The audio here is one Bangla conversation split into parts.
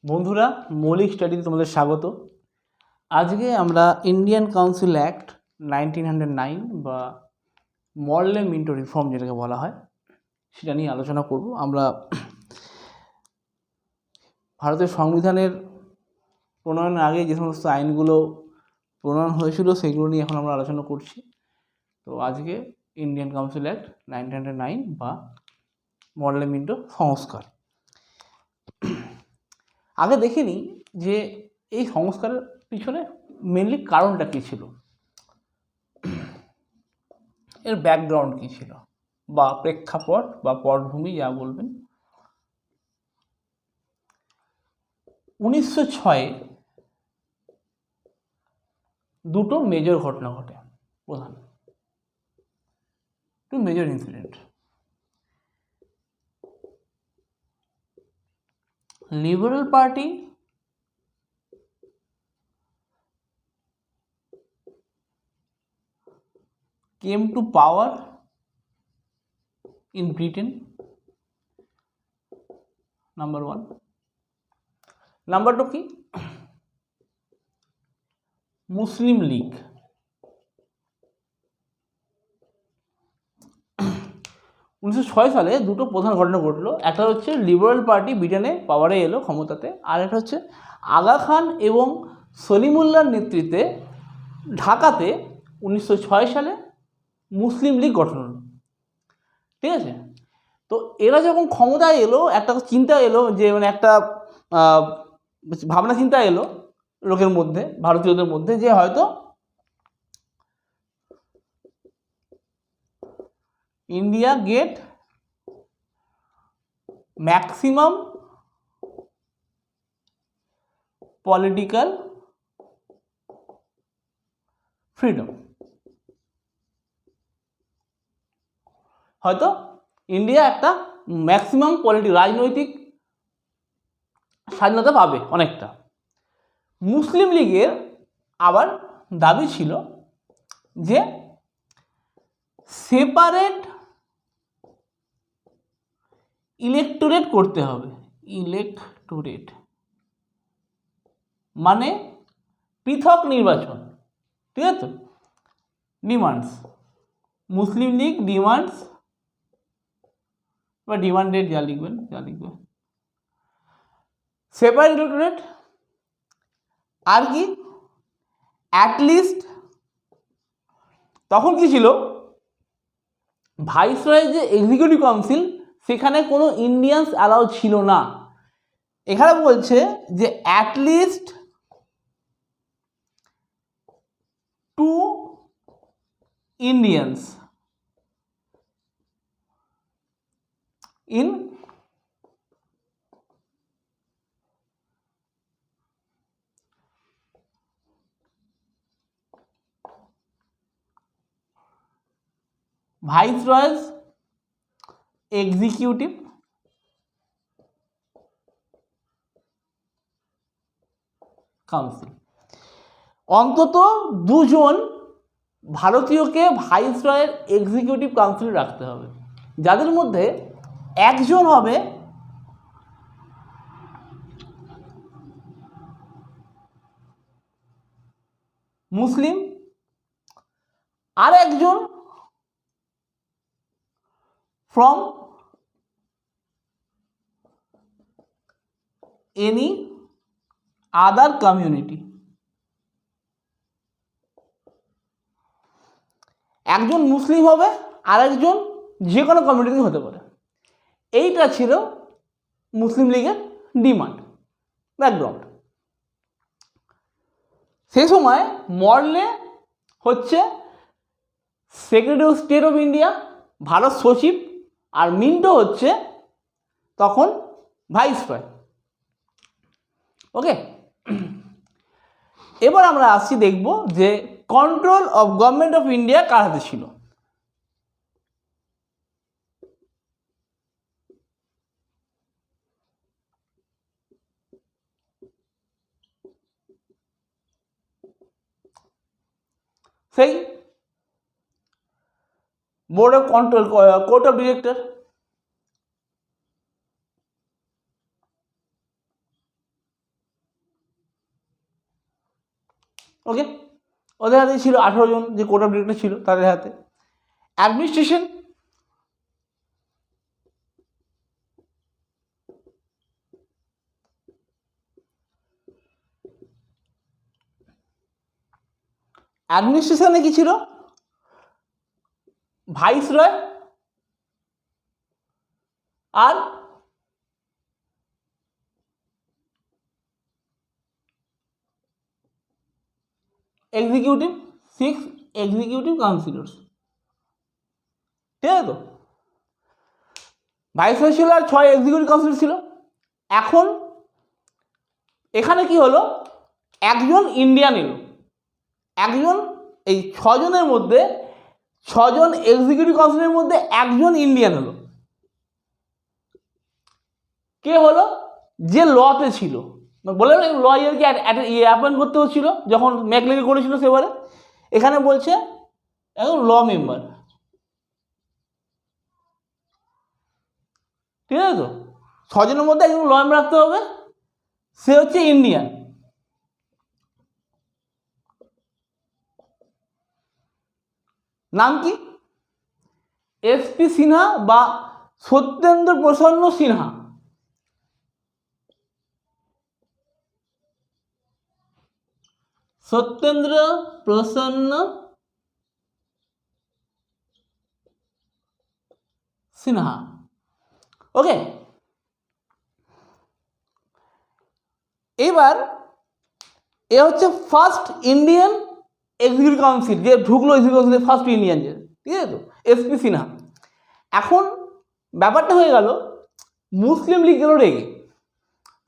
বন্ধুরা, মৌলিক স্টাডিতে তোমাদের স্বাগত। আজকে আমরা ইন্ডিয়ান কাউন্সিল অ্যাক্ট 1909 বা মরলে মিন্টো রিফর্ম যেটাকে বলা হয় সেটা নিয়ে আলোচনা করব। আমরা ভারতের সংবিধানের প্রণয়নের আগে যে সমস্ত আইনগুলো প্রণয়ন হয়েছিল সেগুলো নিয়ে এখন আমরা আলোচনা করছি। তো আজকে ইন্ডিয়ান কাউন্সিল অ্যাক্ট 1909 বা মরলে মিন্টো সংস্কার। আগে দেখে নিই যে এই সংস্কারের পিছনে মেনলি কারণটা কী ছিল, এর ব্যাকগ্রাউন্ড কী ছিল বা প্রেক্ষাপট বা পটভূমি যা বলবেন। 1906 দুটো মেজর ঘটনা ঘটে, প্রধান two major incident. Liberal party came to power in Britain, number one. Number two কি, মুসলিম লীগ। 1906 সালে দুটো প্রধান ঘটনা ঘটলো। একটা হচ্ছে লিবারেল পার্টি ব্রিটেনে পাওয়ারে এলো, ক্ষমতাতে। আর একটা হচ্ছে আগা খান এবং সলিমুল্লাহর নেতৃত্বে ঢাকাতে 1906 সালে মুসলিম লীগ গঠন হলো। ঠিক আছে, তো এরা যখন ক্ষমতায় এলো একটা চিন্তা এলো যে একটা ভাবনা চিন্তা এলো লোকের মধ্যে, ভারতীয়দের মধ্যে, যে হয়তো India get maximum political freedom. হয়তো ইন্ডিয়া একটা ম্যাক্সিমাম রাজনৈতিক স্বাধীনতা পাবে অনেকটা। মুসলিম লীগের আবার দাবি ছিল যে সেপারেট ইলেকটোরেট করতে হবে। ইলেকটোরেট মানে পৃথক নির্বাচন। ঠিক আছে, ডিমান্ডস, মুসলিম লীগ ডিমান্ডস বা ডিমান্ডেড যা লিখবেন সেপারেট ইলেকটোরেট। আর কি, অ্যাটলিস্ট তখন কি ছিল, ভাইসরয়ের যে এক্সিকিউটিভ কাউন্সিল সেখানে কোনো ইন্ডিয়ানস অ্যালাউ ছিল না। এখানে বলছে যে অ্যাটলিস্ট 2 ইন্ডিয়ানস ইন ভাইসরয়ের এক্সিকিউটিভ কাউন্সিল। অন্তত 2 জন ভারতীয়কে ভাইসরয়ের এক্সিকিউটিভ কাউন্সিলে রাখতে হবে, যাদের মধ্যে একজন হবে মুসলিম আর একজন ফ্রম এনি আদার কমিউনিটি। একজন মুসলিম হবে আর একজন যে কোনো কমিউনিটি হতে পারে। এইটা ছিল মুসলিম লীগের ডিমান্ড, ব্যাকগ্রাউন্ড। সেই সময় মরলে হচ্ছে secretary of state of India, Bharat সচিব, আর মিন্টো হচ্ছে তখন ভাইসরয়। ওকে, এবার আমরা আসছি, দেখব যে control of government of India কার হাতে ছিল। সেই board of control, court of director. Okay, ওদের হাতে ছিল 18 জন, যে কোড অফ ডিরেক্টর ছিল তাদের হাতে। অ্যাডমিনিস্ট্রেশন, অ্যাডমিনিস্ট্রেশনে কি ছিল, ভাইসরয় আর এক্সিকিউটিভ, 6 এক্সিকিউটিভ কাউন্সিলর্স, ঠিক আছে তো। ভাইসরয় ছিল আর 6 এক্সিকিউটিভ কাউন্সিলর ছিল। এখন এখানে কি হলো, একজন ইন্ডিয়ান এলো, একজন, এই 6 জনের মধ্যে 6 জন এক্সিকিউটিভ কাউন্সিলের মধ্যে একজন ইন্ডিয়ান হলো। কে হলো, যে লতে ছিল, বলে লয়ারকে অ্যাপয়েন্ট করতে হচ্ছিল যখন ম্যাকলেকে করেছিল সেবারে। এখানে বলছে একদম ল মেম্বার, ঠিক আছে তো। 6 জনের মধ্যে একজন ল মেম্বার রাখতে হবে, সে হচ্ছে ইন্ডিয়ান। নাম কি, এসপি সিনহা বা সত্যেন্দ্র প্রসন্ন সিনহা। সত্যেন্দ্র প্রসন্ন সিনহা, ওকে। এবার এ হচ্ছে ফার্স্ট ইন্ডিয়ান এক্সিকিউটিভ কাউন্সিল, যে ঢুকলো এক্সিকিউটিভ কাউন্সিলের ফার্স্ট ইন্ডিয়ান, যে, ঠিক আছে তো, এসপি সিনহা। এখন ব্যাপারটা হয়ে গেল, মুসলিম লীগ গেল রেগে,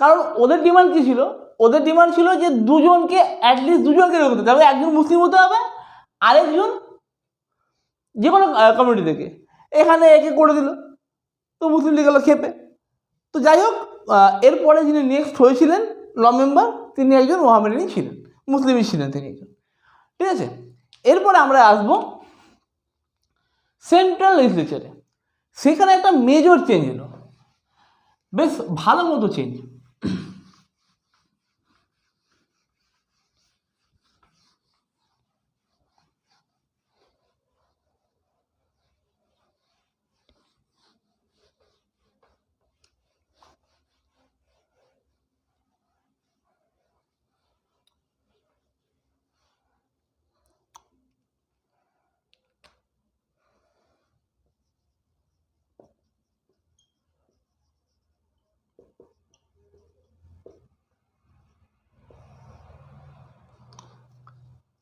কারণ ওদের ডিমান্ড কী ছিল, ওদের ডিমান্ড ছিল যে দুজনকে, অ্যাটলিস্ট দুজনকে রেখে দিতে হবে, একজন মুসলিম হতে হবে, আরেকজন যে কোনো কমিউনিটি থেকে। এখানে একে করে দিল, তো মুসলিম লীগ গেল খেপে। তো যাই হোক, এরপরে যিনি নেক্সট হয়েছিলেন ল মেম্বার, তিনি একজন মোহামেডানি ছিলেন, মুসলিমই ছিলেন তিনি একজন, ঠিক আছে। এরপরে আমরা আসব সেন্ট্রাল লেজিসলেচারে। সেখানে একটা মেজর চেঞ্জ এলো, বেশ ভালো মতো চেঞ্জ।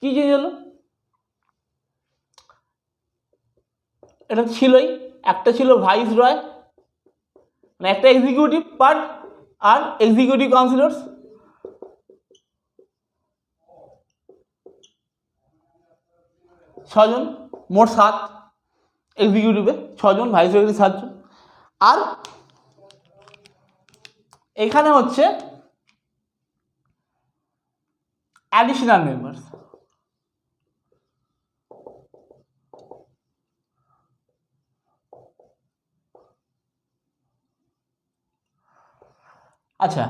কি চেঞ্জ হলো, এটা ছিলই, একটা ছিল ভাইস রয়, মানে একটা এক্সিকিউটিভ পার্ট আর এক্সিকিউটিভ কাউন্সিলর্স, ছজন, মোট 7 এক্সিকিউটিভে, 6 জন, ভাইস রয় 7 জন। আর এখানে হচ্ছে অ্যাডিশনাল মেম্বার্স, আচ্ছা।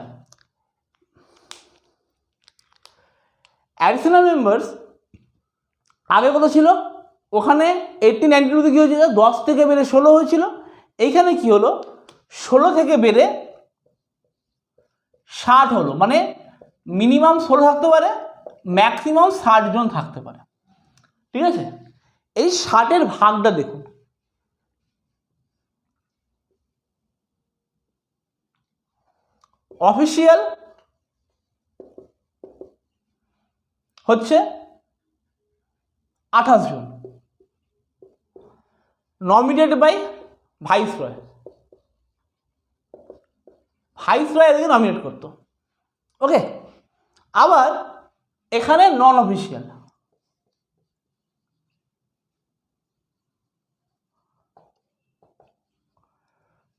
অ্যাডিশনাল মেম্বার্স আগে কত ছিল, ওখানে 1892-তে কী হয়েছিল, 10 থেকে বেড়ে 16 হয়েছিল। এইখানে কি হলো, 16 থেকে বেড়ে 60 হলো, মানে মিনিমাম 16 থাকতে পারে, ম্যাক্সিমাম 60 জন থাকতে পারে, ঠিক আছে। এই 60-এর ভাগটা দেখুন, অফিসিয়াল হচ্ছে 28 জন, nominated by viceroy, viceroy এদেরকে নমিনেট করতো, ওকে। আবার এখানে নন অফিসিয়াল,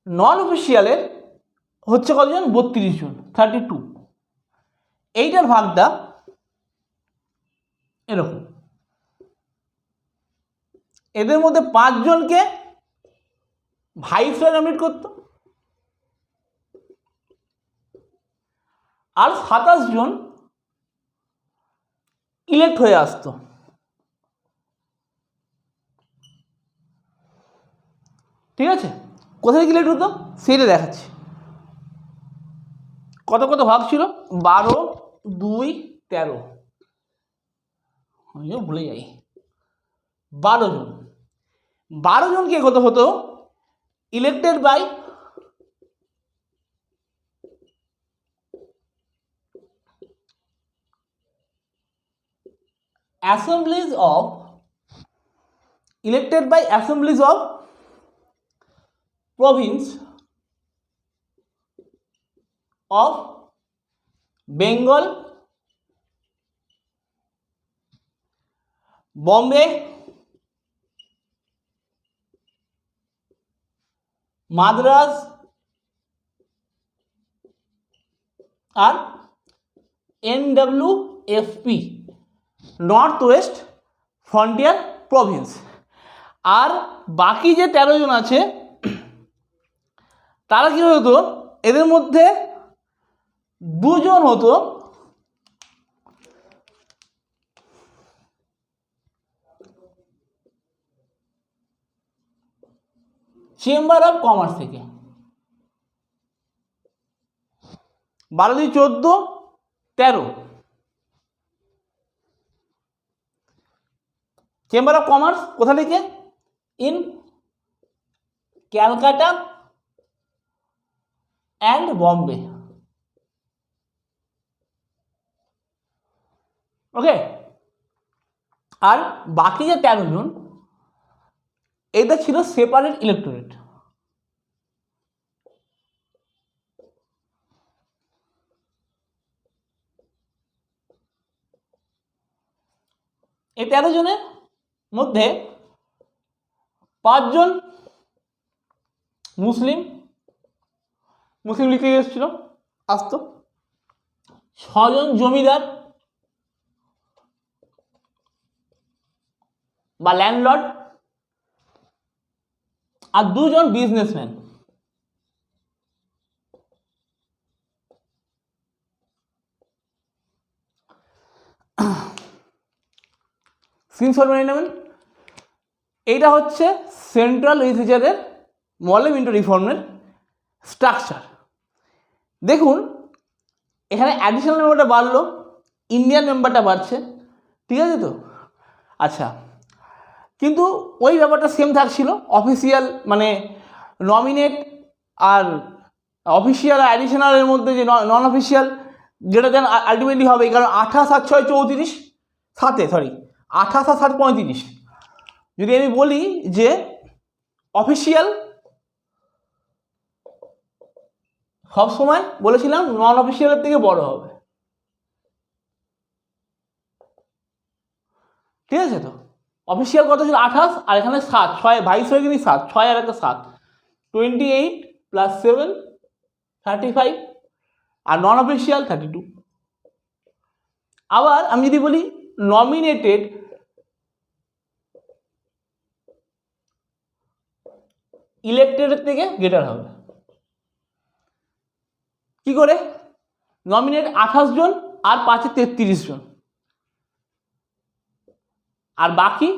নন অফিসিয়ালের হচ্ছে কতজন, 32 জন, 32। এইটার ভাগটা এরকম, এদের মধ্যে 5 জনকে ভাইসরয় নমিনেট করতো, আর 27 জন ইলেক্ট হয়ে আসতো। ঠিক আছে, কোথায় ইলেক্ট হতো সেইটা দেখাচ্ছি। কত কত ভাগ ছিল? 12, 2, 13, আমিও ভুলে যাই। 12 জন, 12 জনকে কত হতো elected by assemblies of province of Bengal, Bombay, Madras আর NWFP, north west frontier province. আর বাকি যে 13 জন আছে তারা কি হতো, এদের মধ্যে 2 জন হতো চেম্বার অফ কমার্স থেকে। 12, 2, 14, 13 চেম্বার অফ কমার্স কোথা থেকে? In Calcutta and Bombay. Okay, আর বাকি যে 13 জন এটা ছিল সেপারেট ইলেক্টোরেট। এই 13 জনের মধ্যে 5 জন মুসলিম লিখে এসেছিল আসতো, 6 জন জমিদার বা ল্যান্ডলর্ড আর 2 জন বিজনেসম্যান। স্ক্রিনশট মেনে নেবেন। এইটা হচ্ছে সেন্ট্রাল লেজিসলেচারের মডেল ইন্টু রিফর্মের স্ট্রাকচার। দেখুন এখানে অ্যাডিশনাল মেম্বারটা বাড়লো, ইন্ডিয়ান মেম্বারটা বাড়ছে, ঠিক আছে তো? আচ্ছা, কিন্তু ওই ব্যাপারটা সেম থাকছিল, অফিসিয়াল মানে নমিনেট আর অফিসিয়াল আর অ্যাডিশনালের মধ্যে যে নন অফিসিয়াল গ্রেটার দেন আলটিমেটলি হবে, কারণ 28 আর 6 34, 28 আর 7 35। যদি আমি বলি যে অফিসিয়াল সবসময় বলেছিলাম নন অফিসিয়ালের থেকে বড় হবে, ঠিক আছে তো? অফিসিয়াল কত ছিল 28 আর এখানে 7, 6 22 হয়ে গেলি 7, 6 আর একটা 7, 28 + 7 35, আর নন অফিসিয়াল 32। আবার আমি যদি বলি নমিনেটেড ইলেক্টেডের থেকে গ্রেটার হবে, কি করে? নমিনেট 28 জন আর 5 33 জন, আর বাকি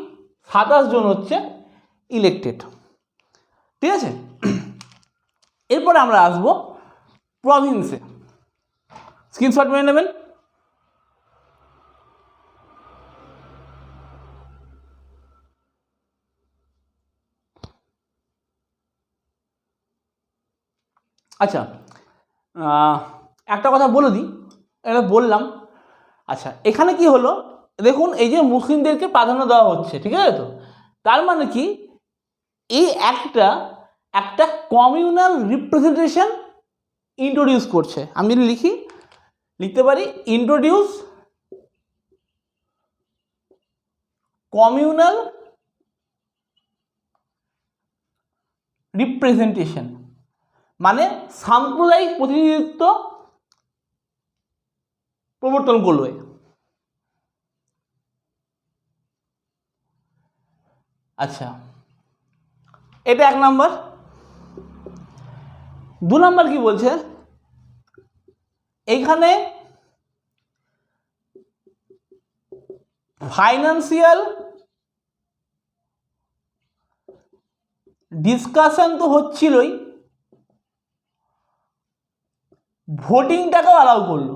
27 জন হচ্ছে ইলেক্টেড, ঠিক আছে? এরপরে আমরা আসবো প্রভিন্সে। স্ক্রিনশট মেনে নেবেন। আচ্ছা, একটা কথা বলে দিই, এটা বললাম। আচ্ছা, এখানে কি হলো দেখুন, এই যে মুসলিমদেরকে প্রাধান্য দেওয়া হচ্ছে, ঠিক আছে তো? তার মানে কি এই একটা কমিউনাল রিপ্রেজেন্টেশন ইন্ট্রোডিউস করছে। আমি যদি লিখতে পারি ইন্ট্রোডিউস কমিউনাল রিপ্রেজেন্টেশন, মানে সাম্প্রদায়িক প্রতিনিধিত্ব প্রবর্তন করলো। আচ্ছা, এটা 1 নম্বর। 2 নম্বর কি বলছে, এইখানে ফাইন্যান্সিয়াল ডিসকাশন তো হচ্ছিলই, ভোটিংটাকেও অ্যালাউ করলো।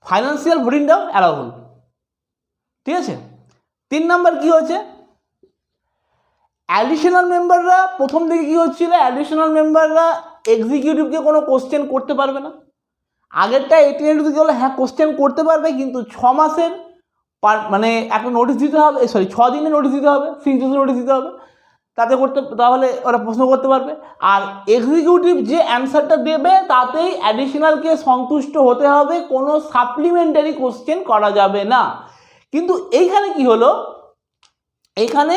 ফাইন্যান্সিয়াল ভোটিংটাও অ্যালাউ হলো, ঠিক আছে। 3 নাম্বার কি হচ্ছে, অ্যাডিশনাল মেম্বাররা প্রথম দিকে কি হচ্ছিল, অ্যাডিশনাল মেম্বাররা এক্সিকিউটিভকে কোনো কোশ্চেন করতে পারবে না। আগেরটা 18 হলে হ্যাঁ কোশ্চেন করতে পারবে, কিন্তু 6 মাসের মানে একটা নোটিশ দিতে হবে, 6 দিনের নোটিশ দিতে হবে, 6 days নোটিশ দিতে হবে, তাতে করতে, তাহলে ওরা প্রশ্ন করতে পারবে। আর এক্সিকিউটিভ যে অ্যান্সারটা দেবে তাতেই অ্যাডিশনালকে সন্তুষ্ট হতে হবে, কোনো সাপ্লিমেন্টারি কোশ্চেন করা যাবে না। কিন্তু এইখানে কি হলো, এইখানে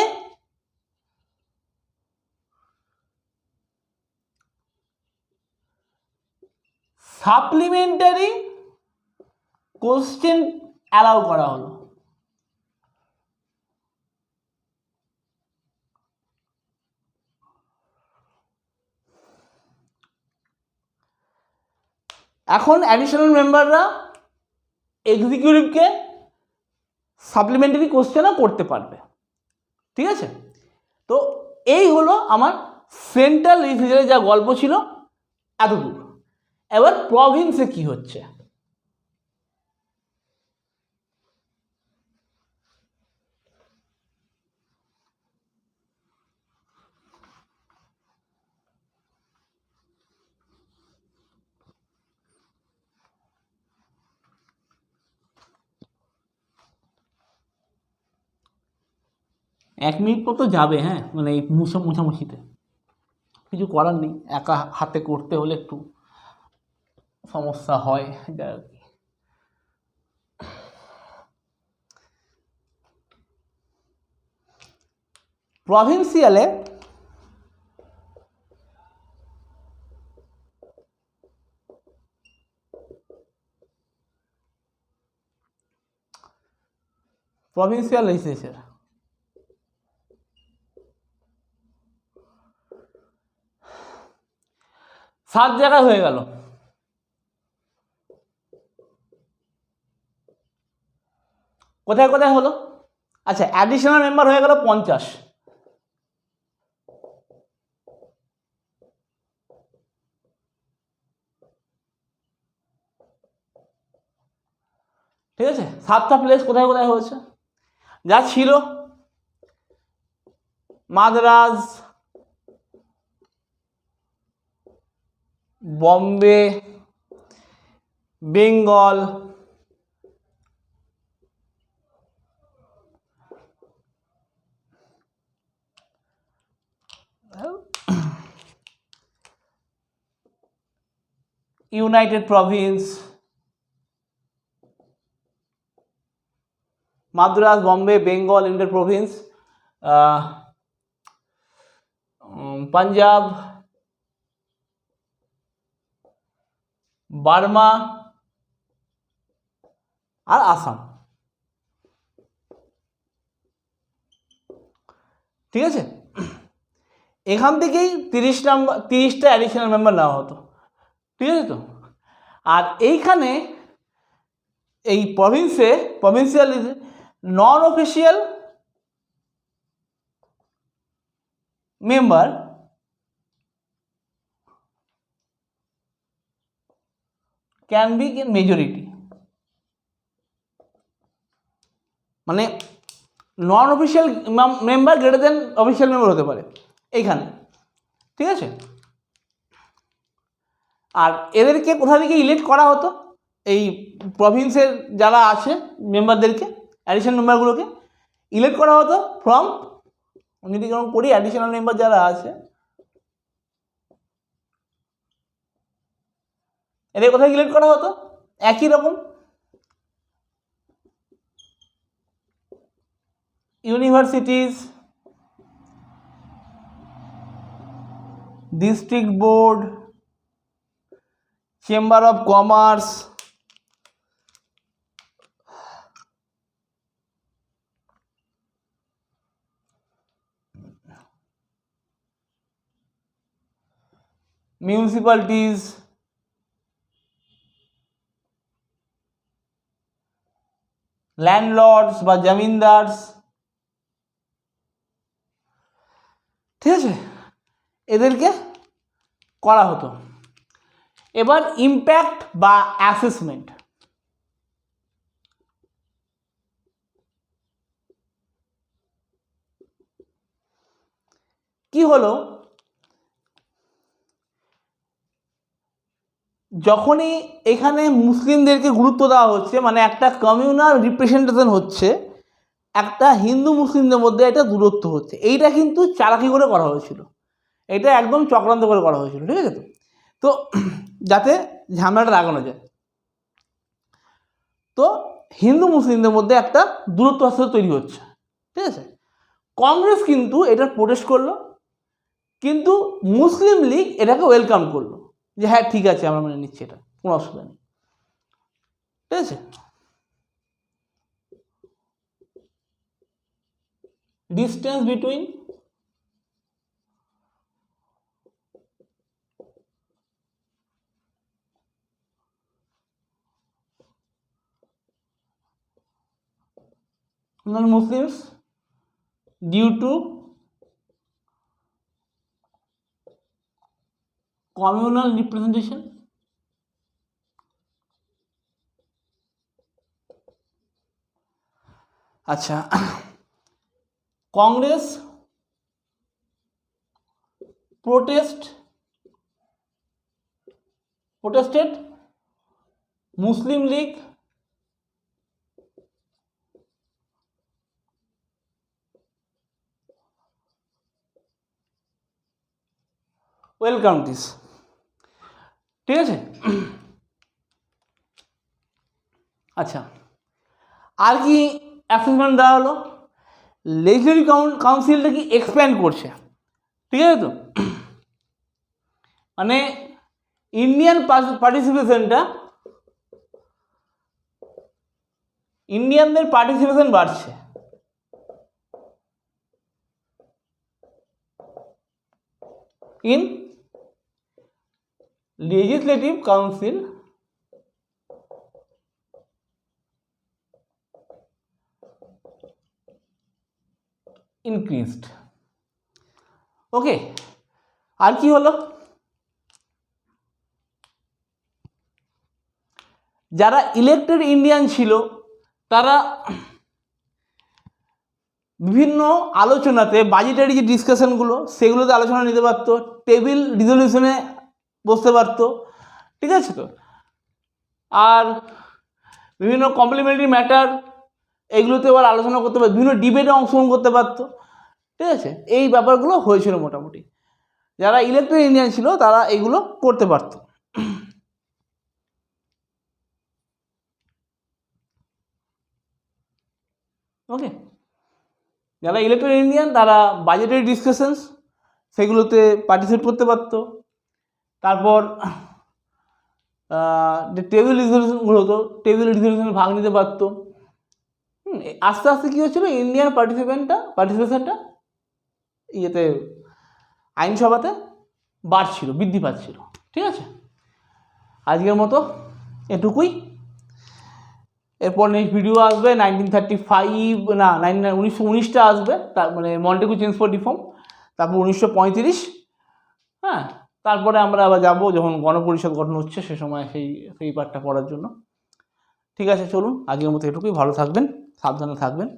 সাপ্লিমেন্টারি কোশ্চেন অ্যালাউ করা হলো। এখন অ্যাডিশনাল মেম্বাররা এক্সিকিউটিভকে সাপ্লিমেন্টারি কোশ্চেনও করতে পারবে, ঠিক আছে। তো এই হলো আমার সেন্ট্রাল লিজিসলেচারে যা গল্প ছিল এতদূর। এবার প্রভিন্সে কি হচ্ছে, এক মিনিট মতো যাবে, হ্যাঁ, মানে এই মুছামুছিতে কিছু করার নেই, একা হাতে করতে হলে একটু সমস্যা হয়, যাই হোক। প্রভিন্সিয়ালে প্রভিন্সিয়াল লেজিসলেচার সাত জায়গায় হয়ে গেল। কোথায় কোথায় হলো, আচ্ছা অ্যাডিশনাল মেম্বার হয়ে গেল 50, ঠিক আছে। 7টা প্লেস কোথায় কোথায় হয়েছে, যা ছিল Madras, Bombay, Bengal, united province, Madras, Bombay, Bengal, united province, Punjab, Burma আর আসাম, ঠিক আছে। এখান থেকেই 30টা অ্যাডিশনাল মেম্বার নেওয়া হতো, ঠিক আছে তো। আর এইখানে এই provincial non official member can be in majority, মানে non official member greater than official member হতে পারে এইখানে, ঠিক আছে। আর এদেরকে কোথা থেকে ইলেক্ট করা হতো, এই প্রভিন্সের যারা আছে মেম্বারদেরকে, অ্যাডিশনাল মেম্বারগুলোকে ইলেক্ট করা হতো ফ্রম, যদি কেমন করি অ্যাডিশনাল মেম্বার যারা আছে এদের কোথায় ইলেক্ট করা হতো, একই রকম universities, district board, chamber of commerce, municipalities, landlords বা জমিনদার্স, ঠিক আছে, এদেরকে করা হতো। এবার ইম্প্যাক্ট বা অ্যাসেসমেন্ট, কি হলো, যখনই এখানে মুসলিমদেরকে গুরুত্ব দেওয়া হচ্ছে, মানে একটা কমিউনাল রিপ্রেজেন্টেশন হচ্ছে, একটা হিন্দু মুসলিমদের মধ্যে একটা দূরত্ব হচ্ছে, এইটা কিন্তু চালাকি করে করা হয়েছিল, এটা একদম চক্রান্ত করে করা হয়েছিল, ঠিক আছে। তো যাতে ঝামেলাটা লাগানো যায়, তো হিন্দু মুসলিমদের মধ্যে একটা দূরত্ব আস্তে আস্তে তৈরি হচ্ছে, ঠিক আছে। কংগ্রেস কিন্তু এটা প্রোটেস্ট করলো, কিন্তু মুসলিম লীগ এটাকে ওয়েলকাম করলো, যে হ্যাঁ ঠিক আছে আমরা মেনে নিচ্ছি, এটা কোনো অসুবিধা নেই, ঠিক আছে। Distance between non-Muslims due to communal representation, আচ্ছা, Congress protested, Muslim League welcome this, ঠিক আছে। আচ্ছা, আর কি অ্যাসেসমেন্ট দেওয়া হলো, লেজিসলেটিভ কাউন্সিলটা কি এক্সপ্যান্ড করছে, ঠিক আছে। তো মানে ইন্ডিয়ান পার্টিসিপেশনটা, ইন্ডিয়ানদের পার্টিসিপেশন বাড়ছে, ইন legislative council increased, ওকে। আর কি হলো, যারা ইলেক্টেড ইন্ডিয়ান ছিল তারা বিভিন্ন আলোচনাতে, বাজেটারি যে ডিসকাশনগুলো সেগুলোতে আলোচনা নিতে পারতো, টেবিল রিজলিউশনে বসতে পারতো, ঠিক আছে। তো আর বিভিন্ন কমপ্লিমেন্টারি ম্যাটার এগুলোতে আবার আলোচনা করতে পারতো, বিভিন্ন ডিবেটে অংশগ্রহণ করতে পারতো, ঠিক আছে। এই ব্যাপারগুলো হয়েছিল মোটামুটি, যারা ইলেক্টেড ইন্ডিয়ান ছিল তারা এগুলো করতে পারতো, ওকে। যারা ইলেক্টেড ইন্ডিয়ান তারা বাজেটারি ডিসকাশনস সেগুলোতে পার্টিসিপেট করতে পারতো। তারপর যে টেবিল রিজলিউশনগুলো হতো, টেবিল রিজলিউশনে ভাগ নিতে পারতো। আস্তে আস্তে কী হচ্ছিলো, ইন্ডিয়ান পার্টিসিপেশনটা ইয়েতে আইনসভাতে বাড়ছিল, বৃদ্ধি পাচ্ছিল, ঠিক আছে। আজকের মতো এটুকুই, এরপর নেক্সট ভিডিও আসবে 1935, না 1919টা আসবে, তার মানে মন্টেগু চেঞ্জ ফর রিফর্ম, তারপর 1935, হ্যাঁ। তারপরে আমরা আবার যাবো যখন গণপরিষদ গঠন হচ্ছে সে সময় সেই পার্টটা পড়ার জন্য, ঠিক আছে। চলুন আজকের মতো এটুকুই, ভালো থাকবেন, সাবধানে থাকবেন।